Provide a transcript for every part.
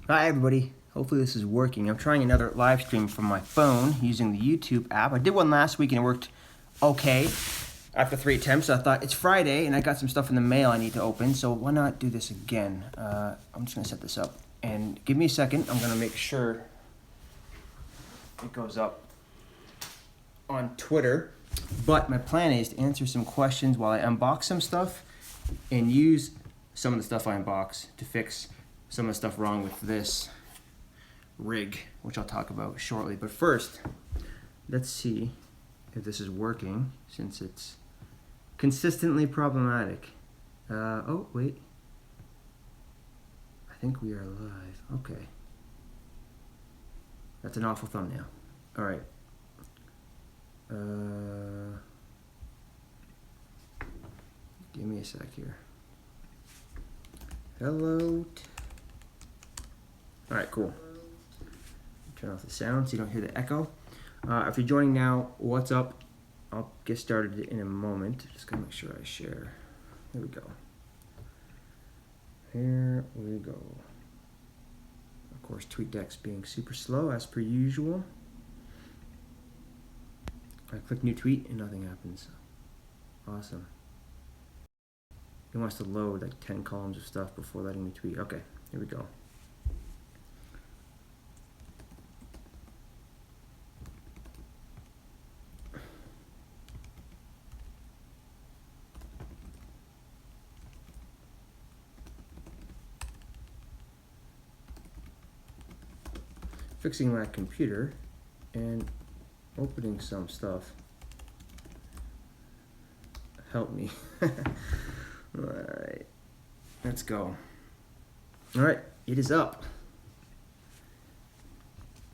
Hi everybody, hopefully this is working. I'm trying another live stream from my phone using the YouTube app. I did one last week and it worked okay after 3 attempts. So I thought it's Friday and I got some stuff in the mail I need to open, so why not do this again? I'm just gonna set this up and give me a second. I'm gonna make sure it goes up on Twitter. But my plan is to answer some questions while I unbox some stuff and use some of the stuff I unbox to fix some of the stuff wrong with this rig, which I'll talk about shortly. But first, let's see if this is working since it's consistently problematic. Oh, wait. I think we are live. Okay. That's an awful thumbnail. All right. Give me a sec here. Hello. All right, cool. Turn off the sound so you don't hear the echo. If you're joining now, what's up? I'll get started in a moment. Just gonna make sure I share. Here we go. Here we go. Of course, TweetDeck's being super slow as per usual. I click new tweet and nothing happens. Awesome. It wants to load like 10 columns of stuff before letting me tweet. Okay, here we go. Fixing my computer and opening some stuff. Help me. Alright, let's go. Alright, it is up.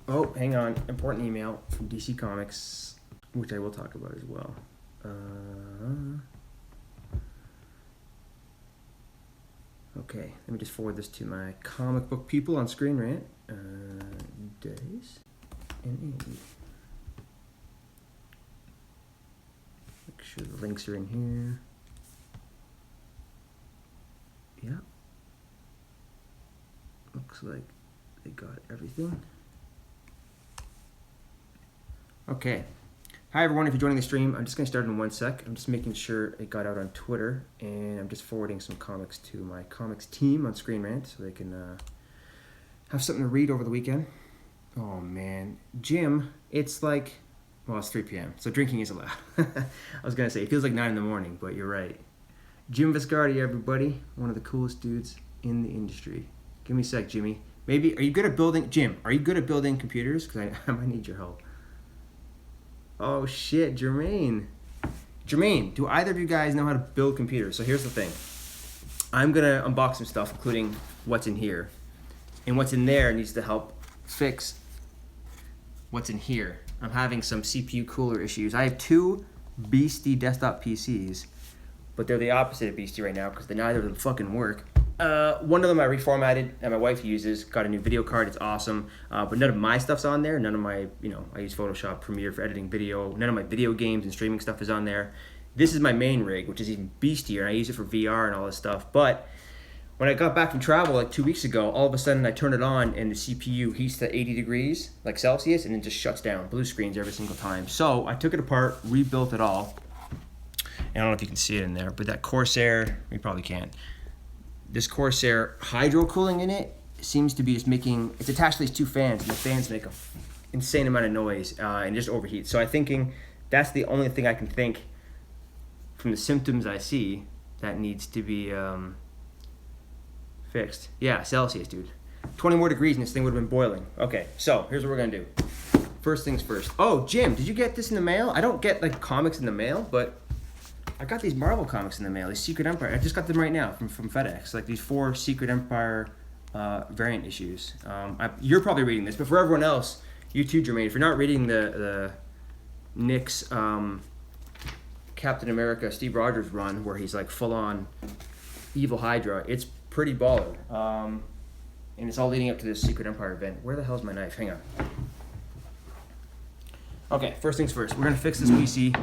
Oh, hang on. Important email from DC Comics, which I will talk about as well. Okay, let me just forward this to my comic book people on Screen Rant. Days and age. Make sure the links are in here. Yeah. Looks like they got everything. Okay. Hi everyone, if you're joining the stream, I'm just going to start in 1 sec. I'm just making sure it got out on Twitter, and I'm just forwarding some comics to my comics team on Screen Rant so they can have something to read over the weekend. Oh man, Jim, it's like, well, it's 3 p.m., so drinking is allowed. I was going to say, it feels like 9 in the morning, but you're right. Jim Viscardi, everybody, one of the coolest dudes in the industry. Give me a sec, Jimmy. Maybe, are you good at building, Jim, are you good at building computers? Because I might need your help. Oh shit, Jermaine. Jermaine, do either of you guys know how to build computers? So here's the thing. I'm going to unbox some stuff, including what's in here. And what's in there needs to help fix what's in here. I'm having some CPU cooler issues. I have 2 beastie desktop PCs, but they're the opposite of beastie right now because neither of them fucking work. One of them I reformatted and my wife uses, got a new video card, it's awesome. But none of my stuff's on there. None of my, I use Photoshop, Premiere for editing video. None of my video games and streaming stuff is on there. This is my main rig, which is even beastier, and I use it for VR and all this stuff. But when I got back from travel like 2 weeks ago, all of a sudden I turn it on and the CPU heats to 80 degrees, like Celsius, and it just shuts down, blue screens every single time. So I took it apart, rebuilt it all. And I don't know if you can see it in there, but that Corsair, you probably can't. This Corsair hydro cooling in it seems to be just making, it's attached to these 2 fans, and the fans make an insane amount of noise and just overheat. So I'm thinking that's the only thing I can think from the symptoms I see that needs to be fixed. Yeah, Celsius, dude. 20 more degrees and this thing would have been boiling. Okay, so here's what we're gonna do. First things first. Oh, Jim, did you get this in the mail? I don't get like comics in the mail, but I got these Marvel comics in the mail. These Secret Empire. I just got them right now from FedEx. Like these 4 Secret Empire variant issues. You're probably reading this, but for everyone else, you too, Jermaine. If you're not reading the Nick's Captain America Steve Rogers run, where he's like full on evil Hydra, it's pretty baller. And it's all leading up to this Secret Empire event. Where the hell's my knife? Hang on. Okay, first things first. We're gonna fix this PC,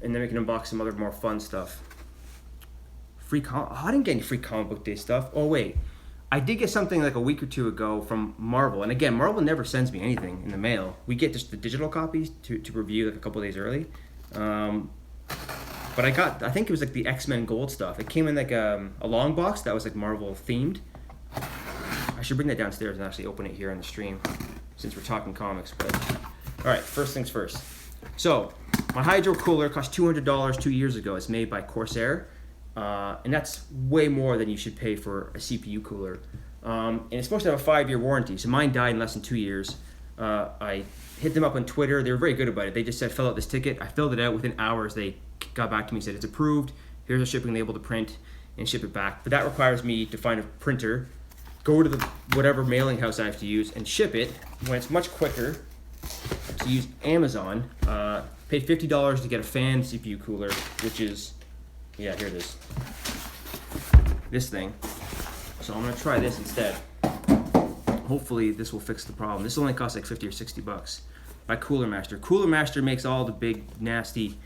and then we can unbox some other more fun stuff. I didn't get any free comic book day stuff. Oh wait, I did get something like a week or two ago from Marvel, and again, Marvel never sends me anything in the mail. We get just the digital copies to review like a couple days early. But I think it was like the X-Men Gold stuff. It came in like a long box that was like Marvel themed. I should bring that downstairs and actually open it here on the stream, since we're talking comics. But all right, first things first. So my Hydro cooler cost $200 2 years ago. It's made by Corsair, and that's way more than you should pay for a CPU cooler. And it's supposed to have a 5-year warranty. So mine died in less than 2 years. I hit them up on Twitter. They were very good about it. They just said, fill out this ticket. I filled it out. Within hours, they got back to me and said, it's approved. Here's a shipping label to print and ship it back. But that requires me to find a printer, go to the whatever mailing house I have to use, and ship it when it's much quicker to use Amazon. Paid $50 to get a fan CPU cooler, which is, yeah, here it is. This thing. So I'm gonna try this instead. Hopefully this will fix the problem. This only costs like 50 or 60 bucks by Cooler Master. Cooler Master makes all the big, nasty,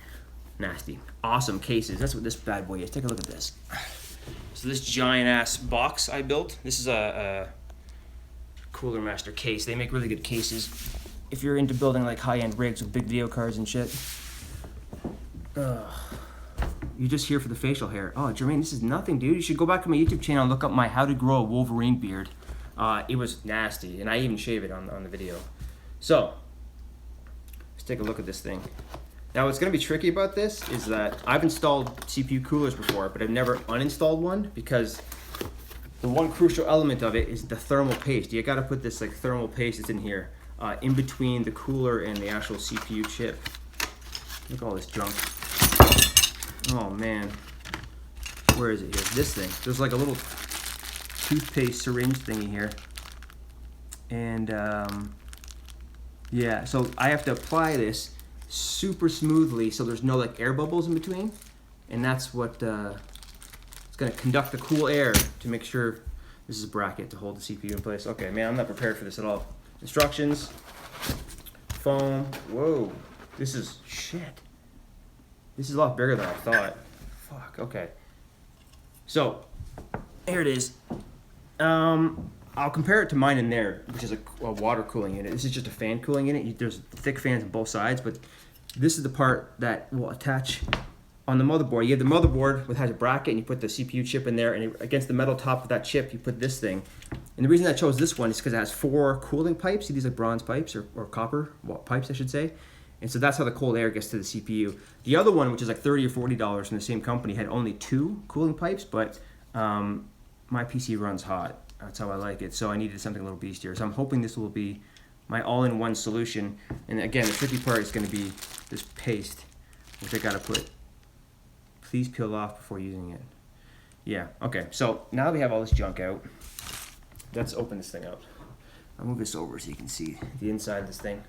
awesome cases. That's what this bad boy is. Take a look at this. So this giant ass box I built, this is a Cooler Master case. They make really good cases if you're into building like high-end rigs with big video cards and shit. You're just here for the facial hair. Oh, Jermaine, this is nothing, dude. You should go back to my YouTube channel and look up my How to Grow a Wolverine Beard. It was nasty, and I even shave it on the video. So, let's take a look at this thing. Now, what's going to be tricky about this is that I've installed CPU coolers before, but I've never uninstalled one because the one crucial element of it is the thermal paste. You got to put this like thermal paste that's in here in between the cooler and the actual CPU chip. Look at all this junk. Oh man, where is it here? This thing. There's like a little toothpaste syringe thingy here, and yeah, so I have to apply this super smoothly so there's no like air bubbles in between, and that's what it's going to conduct the cool air to make sure. This is a bracket to hold the CPU in place. Okay, man, I'm not prepared for this at all. Instructions, foam. Whoa, this is shit. This is a lot bigger than I thought. Fuck, okay. So, here it is. I'll compare it to mine in there, which is a water cooling unit. This is just a fan cooling unit. There's thick fans on both sides, but this is the part that will attach on the motherboard. You have the motherboard, which has a bracket, and you put the CPU chip in there, and against the metal top of that chip, you put this thing. And the reason I chose this one is because it has 4 cooling pipes. See, these are bronze pipes, or copper pipes, I should say. And so that's how the cold air gets to the CPU. The other one, which is like $30 or $40 from the same company, had only 2 cooling pipes, but my PC runs hot. That's how I like it. So I needed something a little beastier. So I'm hoping this will be my all-in-one solution. And again, the tricky part is going to be this paste, which I got to put. Please peel off before using it. Yeah, okay. So now that we have all this junk out, let's open this thing up. I'll move this over so you can see the inside of this thing.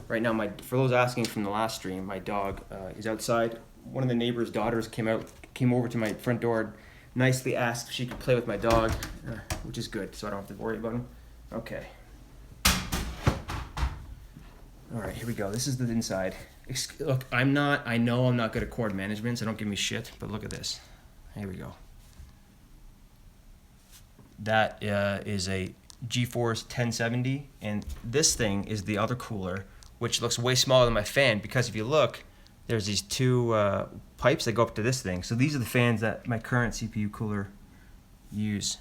Right now, for those asking from the last stream, my dog is outside. One of the neighbor's daughters came over to my front door and nicely asked if she could play with my dog, which is good, so I don't have to worry about him. Okay. All right, here we go. This is the inside. Look, I know I'm not good at cord management, so don't give me shit, but look at this. Here we go. That is a GeForce 1070, and this thing is the other cooler, which looks way smaller than my fan, because if you look, there's these 2 pipes that go up to this thing. So these are the fans that my current CPU cooler use,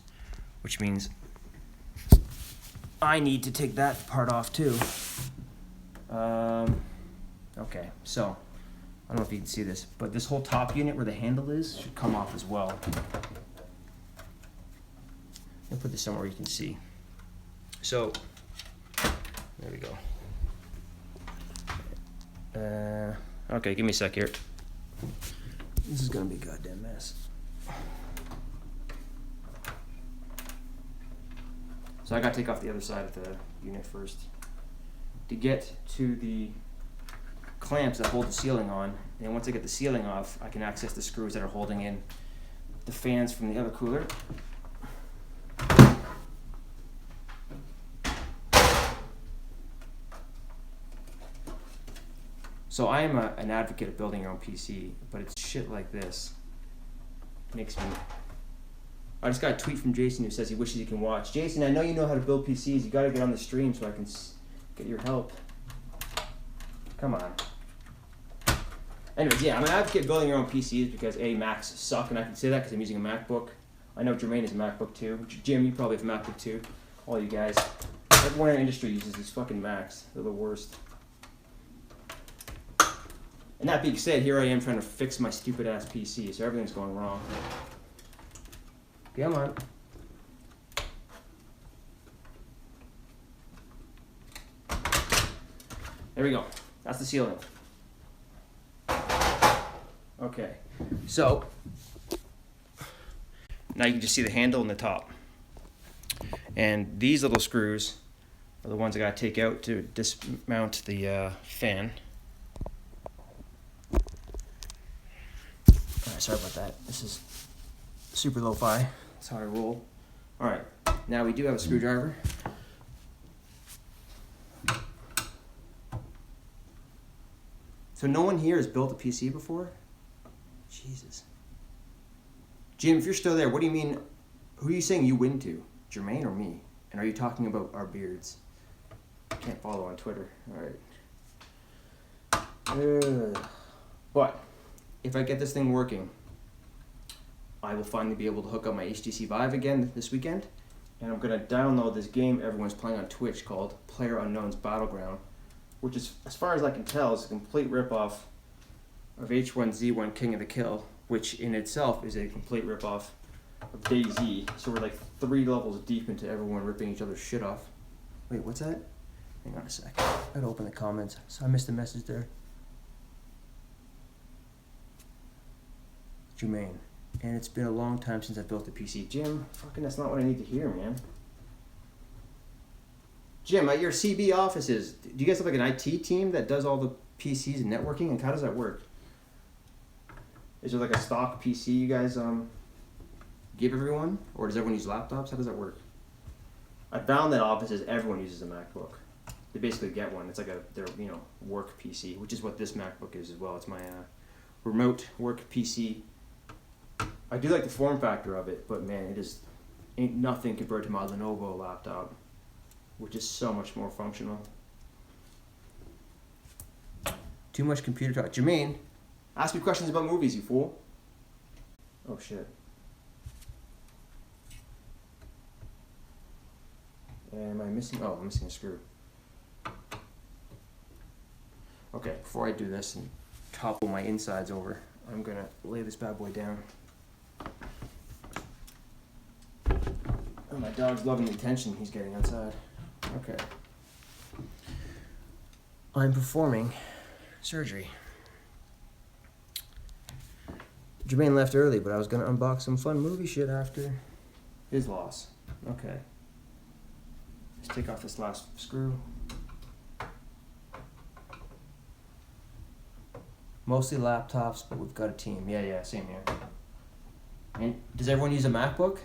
which means I need to take that part off too. Okay, so I don't know if you can see this, but this whole top unit where the handle is should come off as well. I'll put this somewhere you can see. So there we go. Okay, give me a sec here. This is gonna be a goddamn mess. So I gotta take off the other side of the unit first. To get to the clamps that hold the ceiling on, and once I get the ceiling off, I can access the screws that are holding in the fans from the other cooler. So I am an advocate of building your own PC, but it's shit like this makes me I just got a tweet from Jason who says he wishes he can watch. Jason, I know you know how to build PCs. You got to get on the stream so I can get your help. Come on. Anyways, yeah, I'm an advocate building your own PCs because A, Macs suck, and I can say that because I'm using a MacBook. I know Jermaine is a MacBook too. Jim, you probably have a MacBook too. All you guys. Everyone in our industry uses these fucking Macs. They're the worst. And that being said, here I am trying to fix my stupid ass PC, so everything's going wrong. Come on. There we go. That's the ceiling. Okay. So, now you can just see the handle and the top. And these little screws are the ones I gotta take out to dismount the fan. Alright, sorry about that. This is super lo-fi. That's how I roll. Alright, now we do have a screwdriver. So no one here has built a PC before? Jesus. Jim, if you're still there, what do you mean, who are you saying you win to? Jermaine or me? And are you talking about our beards? I can't follow on Twitter. Alright. But, if I get this thing working, I will finally be able to hook up my HTC Vive again this weekend. And I'm going to download this game everyone's playing on Twitch called PlayerUnknown's Battleground, which is, as far as I can tell, is a complete ripoff of H1Z1 King of the Kill, which in itself is a complete ripoff of DayZ. So we're like 3 levels deep into everyone ripping each other's shit off. Wait, what's that? Hang on a sec. I gotta open the comments. So I missed a message there. Jermaine. And it's been a long time since I built a PC. Jim, fucking that's not what I need to hear, man. Jim, at your CB offices, do you guys have like an IT team that does all the PCs and networking? And how does that work? Is there like a stock PC you guys give everyone? Or does everyone use laptops? How does that work? I found that offices, everyone uses a MacBook. They basically get one. It's like their work PC, which is what this MacBook is as well. It's my remote work PC. I do like the form factor of it, but man, ain't nothing compared to my Lenovo laptop, which is so much more functional. Too much computer talk. Jermaine, ask me questions about movies, you fool. Oh shit. Am I missing? Oh, I'm missing a screw. Okay, before I do this and topple my insides over, I'm gonna lay this bad boy down. Oh, my dog's loving the attention he's getting outside. Okay. I'm performing surgery. Jermaine left early, but I was gonna unbox some fun movie shit after his loss. Okay. Let's take off this last screw. Mostly laptops, but we've got a team. Yeah, same here. And does everyone use a MacBook?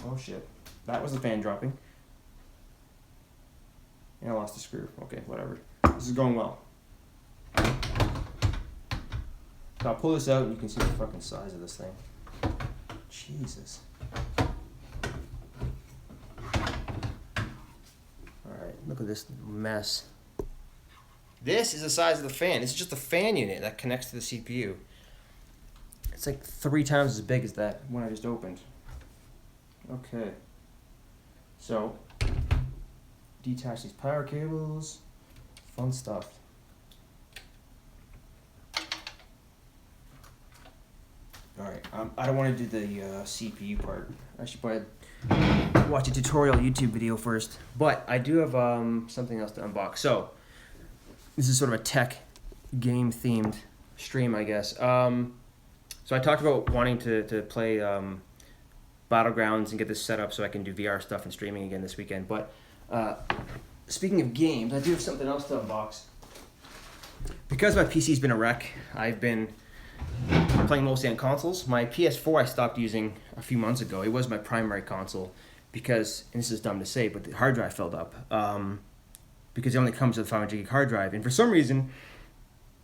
Oh shit. That was the fan dropping. And I lost the screw. Okay, whatever. This is going well. So I'll pull this out and you can see the fucking size of this thing. Jesus. Alright, look at this mess. This is the size of the fan. This is just the fan unit that connects to the CPU. It's like 3 times as big as that one I just opened. Okay. So, detach these power cables. Fun stuff. Alright, I don't want to do the CPU part. I should probably watch a tutorial YouTube video first. But I do have something else to unbox. So, this is sort of a tech game themed stream, I guess. So I talked about wanting to play Battlegrounds and get this set up so I can do VR stuff and streaming again this weekend. But speaking of games, I do have something else to unbox. Because my PC's been a wreck, I've been playing mostly on consoles. My PS4 I stopped using a few months ago. It was my primary console because, and this is dumb to say, but the hard drive filled up. Because it only comes with a 500 gig hard drive. And for some reason,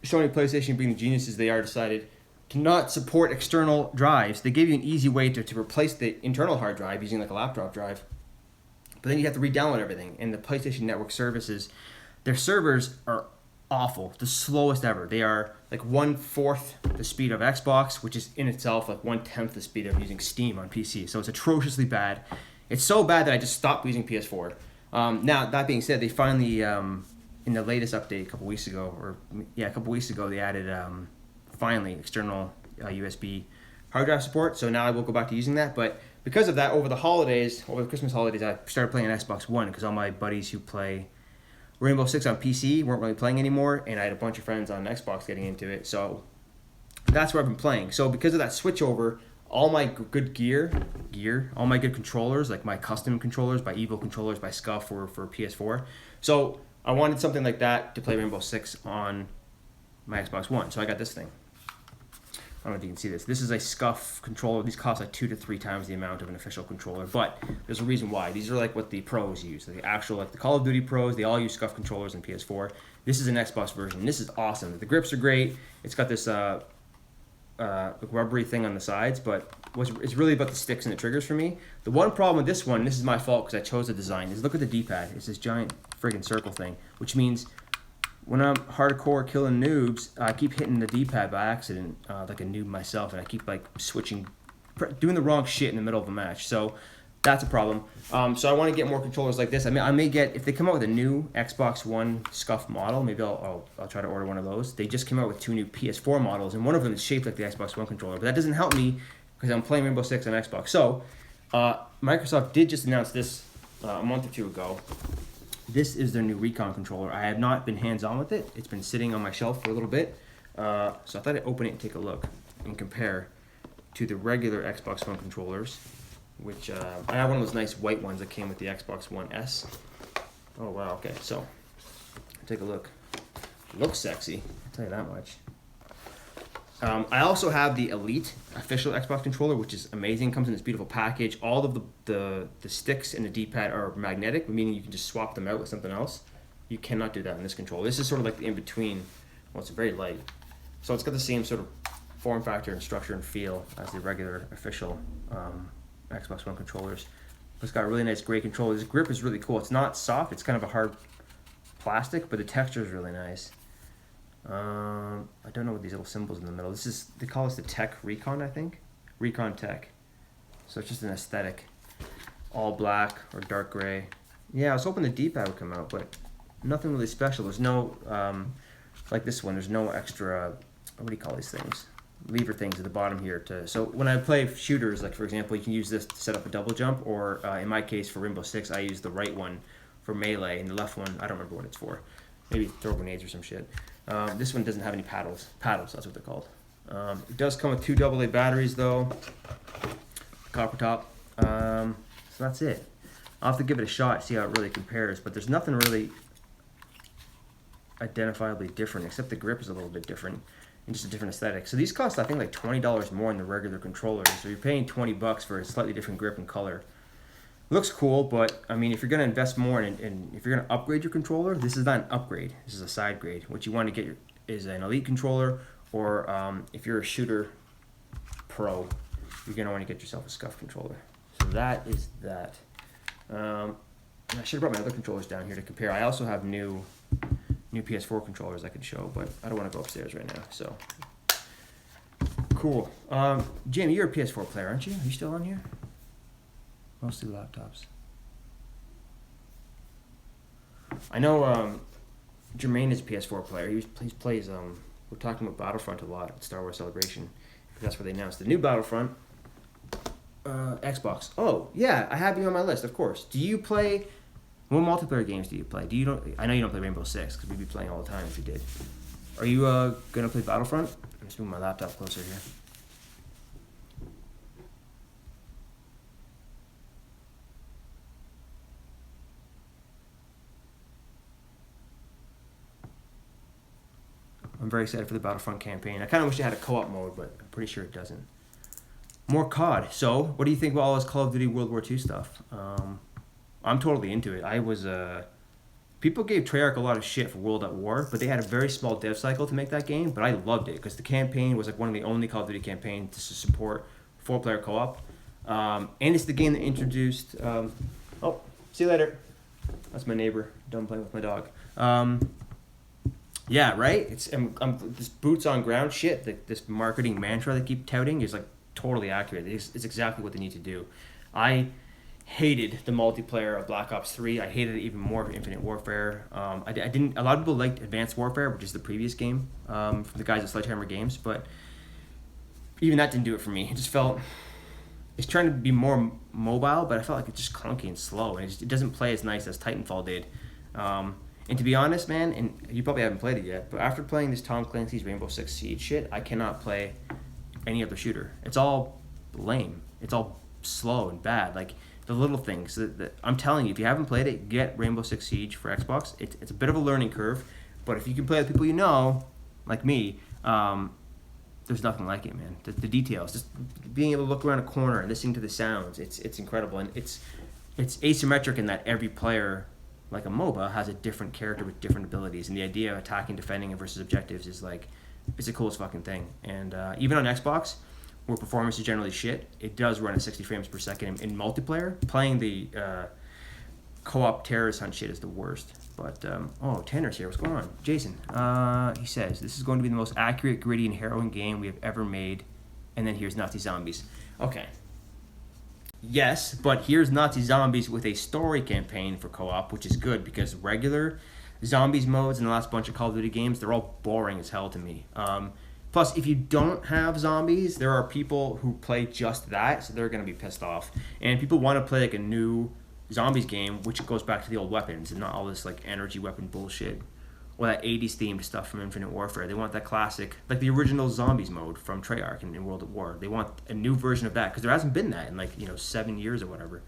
Sony PlayStation being the geniuses they are decided to not support external drives. They gave you an easy way to replace the internal hard drive using like a laptop drive. But then you have to re-download everything. And the PlayStation Network services, their servers are awful, the slowest ever. They are like 1/4 the speed of Xbox, which is in itself like 1/10 the speed of using Steam on PC. So it's atrociously bad. It's so bad that I just stopped using PS4. Now that being said, they finally in the latest update a couple weeks ago, they added finally external USB hard drive support. So now I will go back to using that. But because of that, over the Christmas holidays, I started playing on Xbox One because all my buddies who play Rainbow Six on PC weren't really playing anymore, and I had a bunch of friends on Xbox getting into it. So that's where I've been playing. So because of that switchover, all my good gear, all my good controllers, like my custom controllers by Evo controllers by Scuff for PS4. So I wanted something like that to play Rainbow Six on my Xbox One. So I got this thing. I don't know if you can see this. This is a Scuff controller. These cost like 2 to 3 times the amount of an official controller, but there's a reason why. These are like what the pros use. The actual, like the Call of Duty pros, they all use Scuff controllers in PS4. This is an Xbox version. This is awesome. The grips are great. It's got this rubbery thing on the sides, but it's really about the sticks and the triggers for me. The one problem with this one, this is my fault because I chose the design, is look at the D-pad. It's this giant friggin' circle thing, which means when I'm hardcore killing noobs, I keep hitting the D-pad by accident, like a noob myself, and I keep like switching, doing the wrong shit in the middle of a match. So that's a problem. So I want to get more controllers like this. I mean, I may get, if they come out with a new Xbox One Scuff model, maybe I'll try to order one of those. They just came out with 2 new PS4 models, and one of them is shaped like the Xbox One controller, but that doesn't help me because I'm playing Rainbow Six on Xbox. So Microsoft did just announce this a month or 2 ago. This is their new Recon controller. I have not been hands-on with it. It's been sitting on my shelf for a little bit. So I thought I'd open it and take a look and compare to the regular Xbox One controllers, which I have one of those nice white ones that came with the Xbox One S. Oh, wow, okay, so take a look. Looks sexy, I'll tell you that much. I also have the Elite official Xbox controller, which is amazing. Comes in this beautiful package. All of the sticks and the D-pad are magnetic, meaning you can just swap them out with something else. You cannot do that in this controller. This is sort of like the in-between. Well, it's very light. So it's got the same sort of form factor and structure and feel as the regular official Xbox One controllers. It's got a really nice gray controller. This grip is really cool. It's not soft. It's kind of a hard plastic, but the texture is really nice. I don't know what these little symbols in the middle. They call this the Tech Recon, I think. Recon Tech. So it's just an aesthetic. All black or dark gray. Yeah, I was hoping the D-pad would come out, but nothing really special. There's no, like this one, there's no extra, what do you call these things? Lever things at the bottom here. So when I play shooters, like for example, you can use this to set up a double jump, or in my case for Rainbow Six, I use the right one for melee, and the left one, I don't remember what it's for. Maybe throw grenades or some shit. This one doesn't have any paddles. Paddles, that's what they're called. It does come with 2 AA batteries though. Copper top. So that's it. I'll have to give it a shot, see how it really compares, but there's nothing really identifiably different, except the grip is a little bit different and just a different aesthetic. So these cost, I think, like $20 more than the regular controllers. So you're paying $20 for a slightly different grip and color. Looks cool, but I mean, if you're going to invest more and if you're going to upgrade your controller, this is not an upgrade. This is a side grade. What you want to get is an Elite controller, or if you're a shooter pro, you're going to want to get yourself a Scuff controller. So that is that. I should have brought my other controllers down here to compare. I also have new PS4 controllers I could show, but I don't want to go upstairs right now. So cool. Jamie, you're a PS4 player, aren't you? Are you still on here? Mostly laptops. I know Jermaine is a PS4 player. He plays, we're talking about Battlefront a lot at Star Wars Celebration. That's where they announced the new Battlefront. Xbox. Oh, yeah, I have you on my list, of course. Do you play, what multiplayer games do you play? I know you don't play Rainbow Six, because we'd be playing all the time if you did. Are you going to play Battlefront? I'm just moving my laptop closer here. I'm very excited for the Battlefront campaign. I kind of wish it had a co-op mode, but I'm pretty sure it doesn't. More COD. So, what do you think about all this Call of Duty World War II stuff? I'm totally into it. I was people gave Treyarch a lot of shit for World at War, but they had a very small dev cycle to make that game. But I loved it because the campaign was like one of the only Call of Duty campaigns to support 4-player co-op, and it's the game that introduced. Oh, see you later. That's my neighbor. Done playing with my dog. Yeah, right. I'm this boots on ground shit. This marketing mantra they keep touting is like totally accurate. It's exactly what they need to do. I hated the multiplayer of Black Ops 3. I hated it even more for Infinite Warfare. I didn't. A lot of people liked Advanced Warfare, which is the previous game from the guys at Sledgehammer Games, but even that didn't do it for me. It just felt it's trying to be more mobile, but I felt like it's just clunky and slow, and it doesn't play as nice as Titanfall did. And to be honest, man, and you probably haven't played it yet, but after playing this Tom Clancy's Rainbow Six Siege shit, I cannot play any other shooter. It's all lame. It's all slow and bad. Like the little things. I'm telling you, if you haven't played it, get Rainbow Six Siege for Xbox. It's a bit of a learning curve, but if you can play with people you know, like me, there's nothing like it, man. The details, just being able to look around a corner and listening to the sounds, it's incredible, and it's asymmetric in that every player, like a MOBA, has a different character with different abilities, and the idea of attacking, defending, and versus objectives is like, it's the coolest fucking thing. And even on Xbox, where performance is generally shit, it does run at 60 frames per second in multiplayer. Playing the co-op terrorist hunt shit is the worst. But, Tanner's here. What's going on? Jason, he says, this is going to be the most accurate, gritty, and harrowing game we have ever made. And then here's Nazi Zombies. Okay. Yes, but here's Nazi Zombies with a story campaign for co-op, which is good because regular Zombies modes in the last bunch of Call of Duty games, they're all boring as hell to me. Plus, if you don't have zombies, there are people who play just that, so they're going to be pissed off. And people want to play like a new Zombies game, which goes back to the old weapons and not all this like energy weapon bullshit or that 80s themed stuff from Infinite Warfare. They want that classic, like the original Zombies mode from Treyarch in World at War. They want a new version of that because there hasn't been that in 7 years or whatever.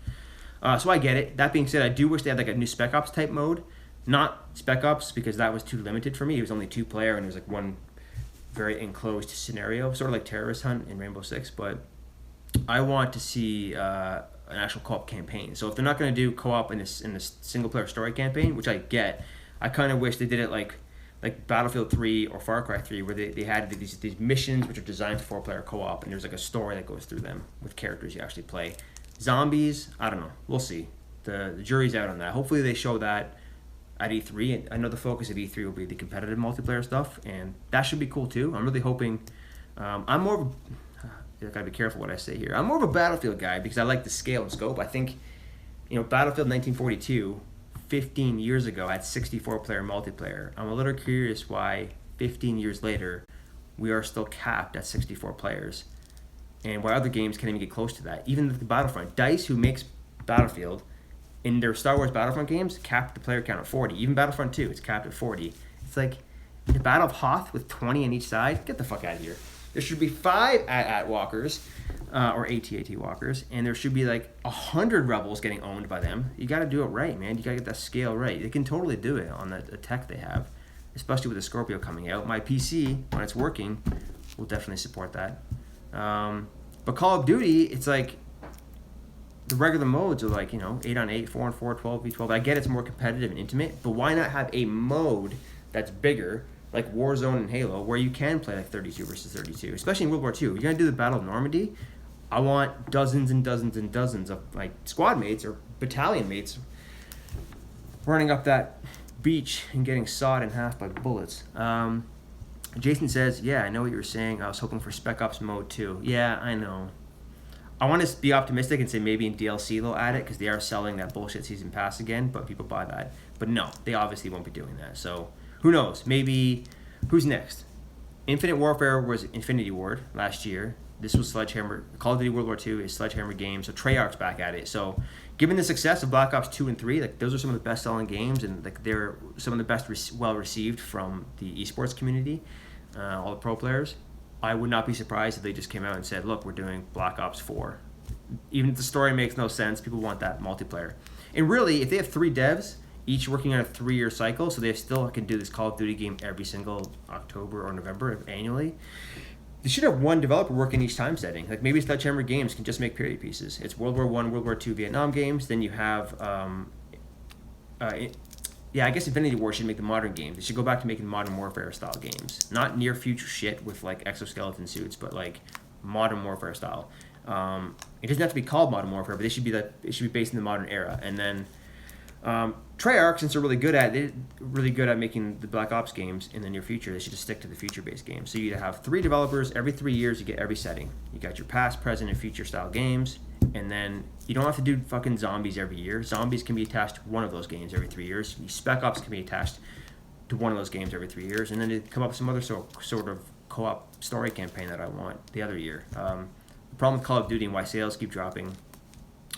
So I get it. That being said, I do wish they had like a new Spec Ops type mode. Not Spec Ops because that was too limited for me. It was only 2-player and it was like one very enclosed scenario, sort of like Terrorist Hunt in Rainbow Six. But I want to see an actual co-op campaign. So if they're not going to do co-op in this single player story campaign, which I get, I kind of wish they did it like Battlefield 3 or Far Cry 3, where they had these missions which are designed for 4-player co-op, and there's like a story that goes through them with characters you actually play. Zombies, I don't know. We'll see. The jury's out on that. Hopefully they show that at E3. I know the focus of E3 will be the competitive multiplayer stuff, and that should be cool too. I'm really hoping. I'm more of I gotta be careful what I say here. I'm more of a Battlefield guy because I like the scale and scope. I think, Battlefield 1942, 15 years ago, had 64-player multiplayer. I'm a little curious why 15 years later we are still capped at 64 players, and why other games can't even get close to that. Even the Battlefront, DICE, who makes Battlefield, in their Star Wars Battlefront games, capped the player count at 40. Even Battlefront 2, it's capped at 40. It's like the Battle of Hoth with 20 on each side. Get the fuck out of here. There should be 5 AT-AT walkers, or AT-AT walkers, and there should be like 100 rebels getting owned by them. You got to do it right, man. You got to get that scale right. They can totally do it on the tech they have, especially with the Scorpio coming out. My PC, when it's working, will definitely support that. But Call of Duty, it's like the regular modes are like, 8-on-8, 4-on-4, 12v12. I get it's more competitive and intimate, but why not have a mode that's bigger, like Warzone and Halo, where you can play like 32 versus 32, especially in World War II. You're going to do the Battle of Normandy, I want dozens and dozens and dozens of like squad mates or battalion mates running up that beach and getting sawed in half by bullets. Jason says, yeah, I know what you were saying. I was hoping for Spec Ops mode too. Yeah, I know. I want to be optimistic and say maybe in DLC they'll add it because they are selling that bullshit season pass again, but people buy that. But no, they obviously won't be doing that. So who knows? Maybe, who's next? Infinite Warfare was Infinity Ward last year. This was Sledgehammer. Call of Duty World War II is Sledgehammer Games. So Treyarch's back at it. So given the success of Black Ops 2 and 3, like those are some of the best-selling games, and like they're some of the best well-received from the esports community, all the pro players. I would not be surprised if they just came out and said, look, we're doing Black Ops 4. Even if the story makes no sense, people want that multiplayer. And really, if they have 3 devs, each working on a 3-year cycle, so they still can do this Call of Duty game every single October or November annually, they should have one developer working each time setting. Like maybe Sledgehammer Games can just make period pieces. It's World War I, World War II, Vietnam games. Then you have yeah, I guess Infinity War should make the modern games. They should go back to making Modern Warfare style games, not near future shit with like exoskeleton suits, but like Modern Warfare style. It doesn't have to be called Modern Warfare, but it should be based in the modern era. And then Treyarch, since they're really good at making the Black Ops games in the near future, they should just stick to the future-based games. So you have 3 developers every 3 years. You get every setting. You got your past, present, and future style games, and then you don't have to do fucking zombies every year. Zombies can be attached to one of those games every 3 years. Spec Ops can be attached to one of those games every 3 years, and then they come up with some other sort of co-op story campaign that I want the other year. The problem with Call of Duty and why sales keep dropping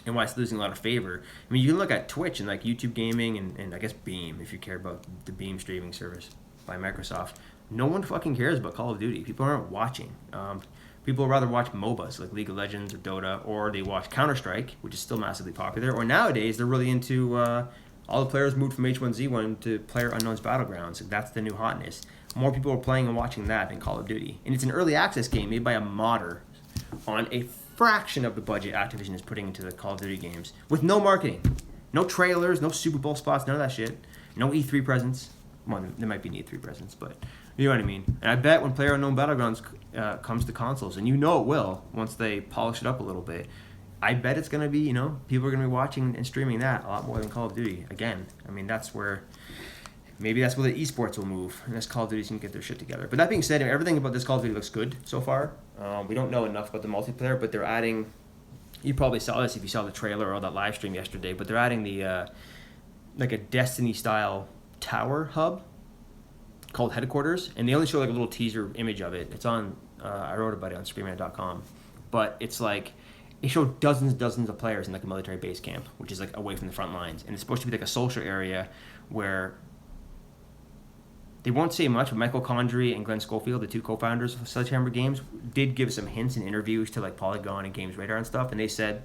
and why it's losing a lot of favor. I mean, you can look at Twitch and like YouTube Gaming and I guess Beam, if you care about the Beam streaming service by Microsoft. No one fucking cares about Call of Duty. People aren't watching. People rather watch MOBAs like League of Legends or Dota, or they watch Counter-Strike, which is still massively popular. Or nowadays, they're really into all the players moved from H1Z1 to PlayerUnknown's Battlegrounds. That's the new hotness. More people are playing and watching that than Call of Duty. And it's an early access game made by a modder on a fraction of the budget Activision is putting into the Call of Duty games with no marketing, no trailers, no Super Bowl spots, none of that shit, no E3 presence. Well, there might be an E3 presence, but you know what I mean. And I bet when PlayerUnknown Battlegrounds comes to consoles, and you know it will once they polish it up a little bit, I bet it's going to be, people are going to be watching and streaming that a lot more than Call of Duty. Again, I mean, maybe that's where the esports will move, and this Call of Duty can get their shit together. But that being said, everything about this Call of Duty looks good so far. We don't know enough about the multiplayer, but they're adding. You probably saw this if you saw the trailer or that live stream yesterday. But they're adding the like a Destiny-style tower hub called Headquarters, and they only show like a little teaser image of it. It's on. I wrote about it on ScreenRant.com, but it's like it showed dozens of players in like a military base camp, which is like away from the front lines, and it's supposed to be like a social area where. They won't say much, but Michael Condrey and Glenn Schofield, the 2 co-founders of Sledgehammer Games, did give some hints in interviews to like Polygon and Games Radar and stuff, and they said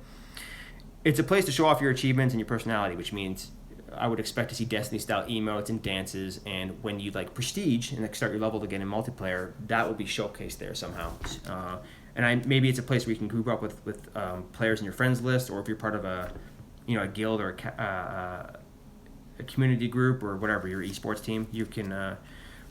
it's a place to show off your achievements and your personality, which means I would expect to see Destiny-style emotes and dances, and when you like prestige and like start your level again in multiplayer, that will be showcased there somehow. Maybe it's a place where you can group up with players in your friends list, or if you're part of a guild or a community group or whatever, your esports team, you can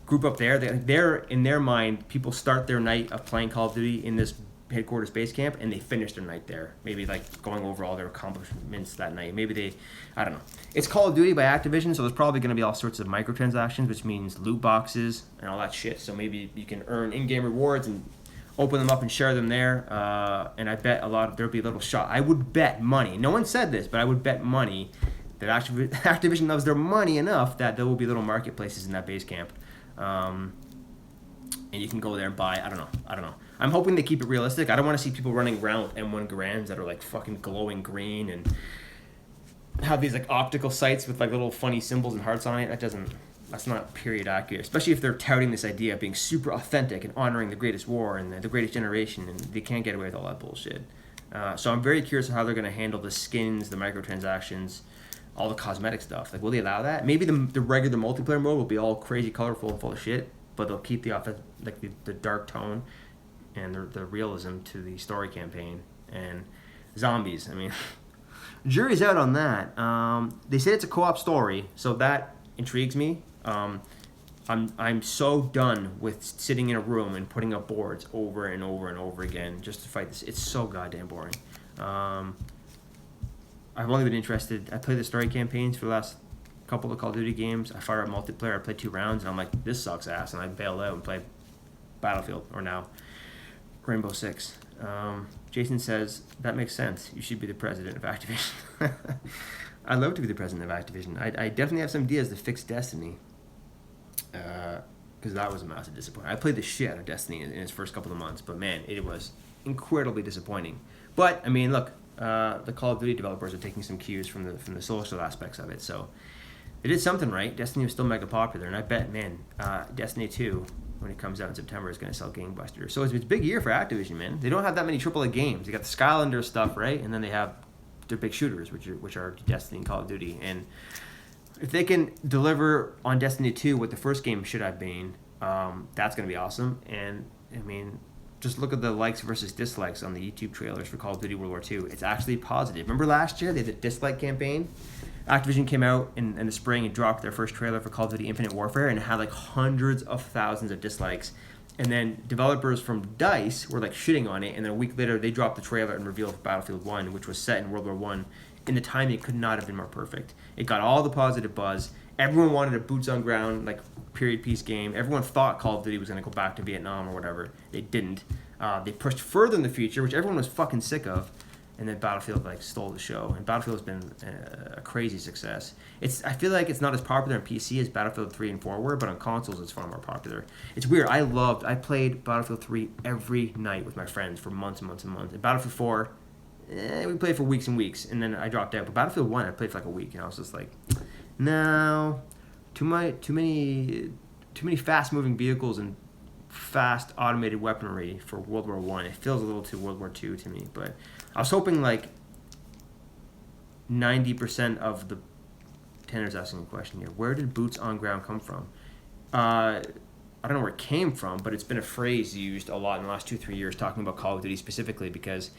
group up there. They're in their mind, people start their night of playing Call of Duty in this headquarters base camp, and they finish their night there. Maybe like going over all their accomplishments that night. Maybe I don't know. It's Call of Duty by Activision, so there's probably going to be all sorts of microtransactions, which means loot boxes and all that shit. So maybe you can earn in-game rewards and open them up and share them there. And I bet there'll be a little shot. I would bet money. No one said this, but I would bet money that Activision loves their money enough that there will be little marketplaces in that base camp. And you can go there and buy, I don't know. I'm hoping they keep it realistic. I don't want to see people running around with M1 Garands that are like fucking glowing green and have these like optical sights with like little funny symbols and hearts on it. That's not period accurate, especially if they're touting this idea of being super authentic and honoring the greatest war and the greatest generation, and they can't get away with all that bullshit. So I'm very curious how they're going to handle the skins, the microtransactions, all the cosmetic stuff. Like, will they allow that? Maybe the regular multiplayer mode will be all crazy, colorful, and full of shit, but they'll keep the dark tone and the realism to the story campaign. And zombies, I mean, jury's out on that. They said it's a co-op story, so that intrigues me. I'm so done with sitting in a room and putting up boards over and over and over again just to fight this. It's so goddamn boring. I've only been interested. I played the story campaigns for the last couple of Call of Duty games. I fire up multiplayer. I played 2 rounds, and I'm like, this sucks ass, and I bail out and play Battlefield, or now Rainbow Six. Jason says, that makes sense. You should be the president of Activision. I'd love to be the president of Activision. I definitely have some ideas to fix Destiny, because that was a massive disappointment. I played the shit out of Destiny in its first couple of months, but man, it was incredibly disappointing. But, I mean, look, the Call of Duty developers are taking some cues from the social aspects of it, so they did something right. Destiny was still mega popular, and I bet, man, Destiny 2, when it comes out in September, is going to sell gangbusters. So it's a big year for Activision, man. They don't have that many AAA games. They got the Skylanders stuff, right, and then they have their big shooters, which are Destiny and Call of Duty. And if they can deliver on Destiny 2 what the first game should have been, that's going to be awesome. And I mean, just look at the likes versus dislikes on the YouTube trailers for Call of Duty World War II. It's actually positive. Remember last year they had the dislike campaign? Activision came out in the spring and dropped their first trailer for Call of Duty Infinite Warfare, and it had like hundreds of thousands of dislikes. And then developers from DICE were like shitting on it, and then a week later they dropped the trailer and revealed Battlefield 1, which was set in World War I. In the timing, it could not have been more perfect. It got all the positive buzz. Everyone wanted a boots on ground, like period piece game. Everyone thought Call of Duty was going to go back to Vietnam or whatever. They didn't. They pushed further in the future, which everyone was fucking sick of. And then Battlefield like stole the show, and Battlefield has been a crazy success. I feel like it's not as popular on PC as Battlefield 3 and 4 were, but on consoles it's far more popular. It's weird. I played Battlefield 3 every night with my friends for months and months and months. And Battlefield 4, we played for weeks and weeks, and then I dropped out. But Battlefield 1, I played for like a week, and I was just like, no, too many fast moving vehicles and fast automated weaponry for World War One. It feels a little too World War II to me, but I was hoping like 90% of the Tanner's asking a question here. Where did boots on ground come from? I don't know where it came from, but it's been a phrase used a lot in the last 2-3 years talking about Call of Duty specifically because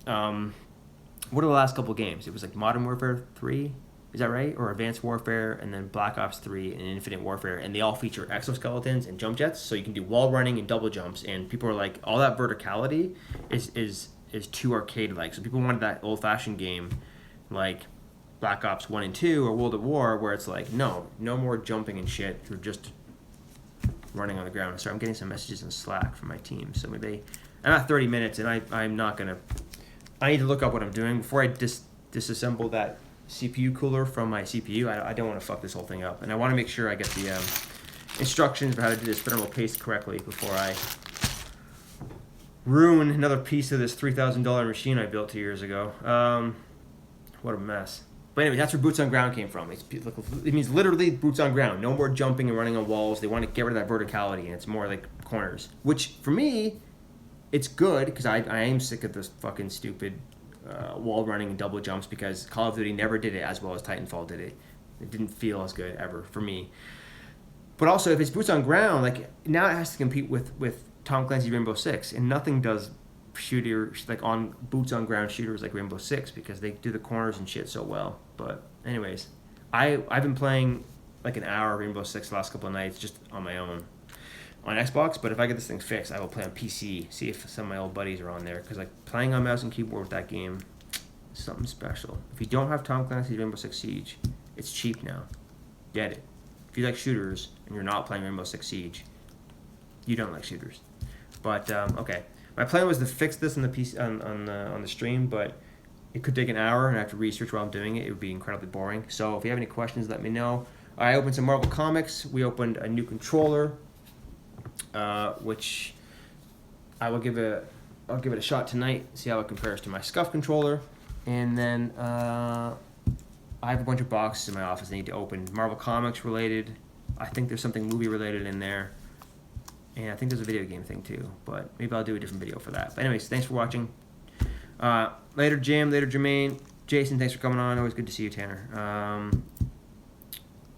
what are the last couple games? It was like Modern Warfare 3, is that right? Or Advanced Warfare, and then Black Ops 3 and Infinite Warfare, and they all feature exoskeletons and jump jets, so you can do wall running and double jumps, and people are like, all that verticality is too arcade-like. So people wanted that old-fashioned game like Black Ops 1 and 2 or World at War where it's like, no more jumping and shit. You're just running on the ground. Sorry, I'm getting some messages in Slack from my team. So maybe I'm at 30 minutes, and I'm not going to... I need to look up what I'm doing. Before I disassemble that CPU cooler from my CPU, I don't want to fuck this whole thing up. And I want to make sure I get the instructions for how to do this thermal paste correctly before I ruin another piece of this $3,000 machine I built 2 years ago. What a mess. But anyway, that's where boots on ground came from. It means literally boots on ground. No more jumping and running on walls. They want to get rid of that verticality, and it's more like corners. Which, for me, it's good, because I am sick of this fucking stupid wall running and double jumps, because Call of Duty never did it as well as Titanfall did it. It didn't feel as good ever for me. But also, if it's boots on ground, like now it has to compete with Tom Clancy's Rainbow Six, and nothing does like on boots on ground shooters like Rainbow Six, because they do the corners and shit so well. But anyways, I've been playing like an hour of Rainbow Six the last couple of nights just on my own on Xbox. But if I get this thing fixed, I will play on PC, see if some of my old buddies are on there, because like playing on mouse and keyboard with that game is something special. If you don't have Tom Clancy's Rainbow Six Siege, it's cheap now. Get it. If you like shooters and you're not playing Rainbow Six Siege, you don't like shooters. But okay, my plan was to fix this on the PC on the stream, but it could take an hour, and I have to research while I'm doing it. It would be incredibly boring. So if you have any questions, let me know. I opened some Marvel Comics. We opened a new controller, which I will I'll give it a shot tonight. See how it compares to my Scuff controller, and then I have a bunch of boxes in my office I need to open. Marvel Comics related. I think there's something movie related in there. And I think there's a video game thing too, but maybe I'll do a different video for that. But anyways, thanks for watching. Later Jim, later Jermaine. Jason, thanks for coming on. Always good to see you, Tanner.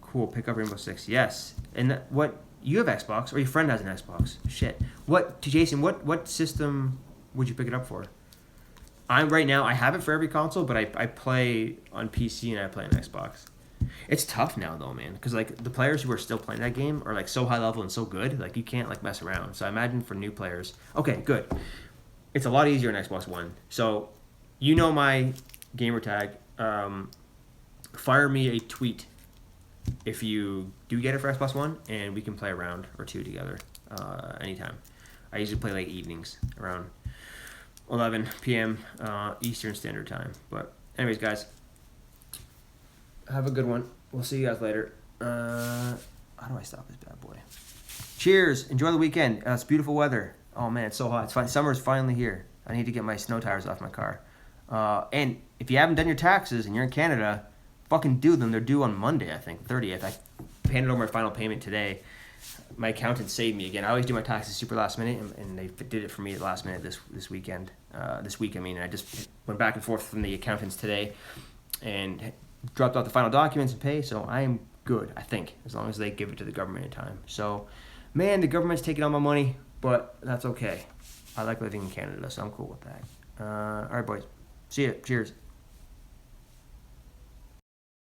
Cool, pick up Rainbow Six. Yes. And what, you have Xbox, or your friend has an Xbox. Shit. Jason, what system would you pick it up for? Right now, I have it for every console, but I play on PC and I play on Xbox. It's tough now though, man, because like the players who are still playing that game are like so high level and so good, like you can't like mess around. So I imagine for new players, okay, good. It's a lot easier on Xbox One. So you know my gamer tag. Fire me a tweet if you do get it for Xbox One, and we can play a round or two together anytime. I usually play late evenings around 11 p.m. Eastern Standard Time. But anyways, guys. Have a good one. We'll see you guys later. How do I stop this bad boy? Cheers. Enjoy the weekend. It's beautiful weather. Oh, man, it's so hot. It's fine. Summer's finally here. I need to get my snow tires off my car. And if you haven't done your taxes and you're in Canada, fucking do them. They're due on Monday, I think, 30th. I handed over my final payment today. My accountant saved me again. I always do my taxes super last minute, and they did it for me at last minute this weekend. This week, I mean. I just went back and forth from the accountants today and dropped out the final documents and pay, so I am good, I think, as long as they give it to the government in time. So, man, the government's taking all my money, but that's okay. I like living in Canada, so I'm cool with that. All right, boys. See ya. Cheers.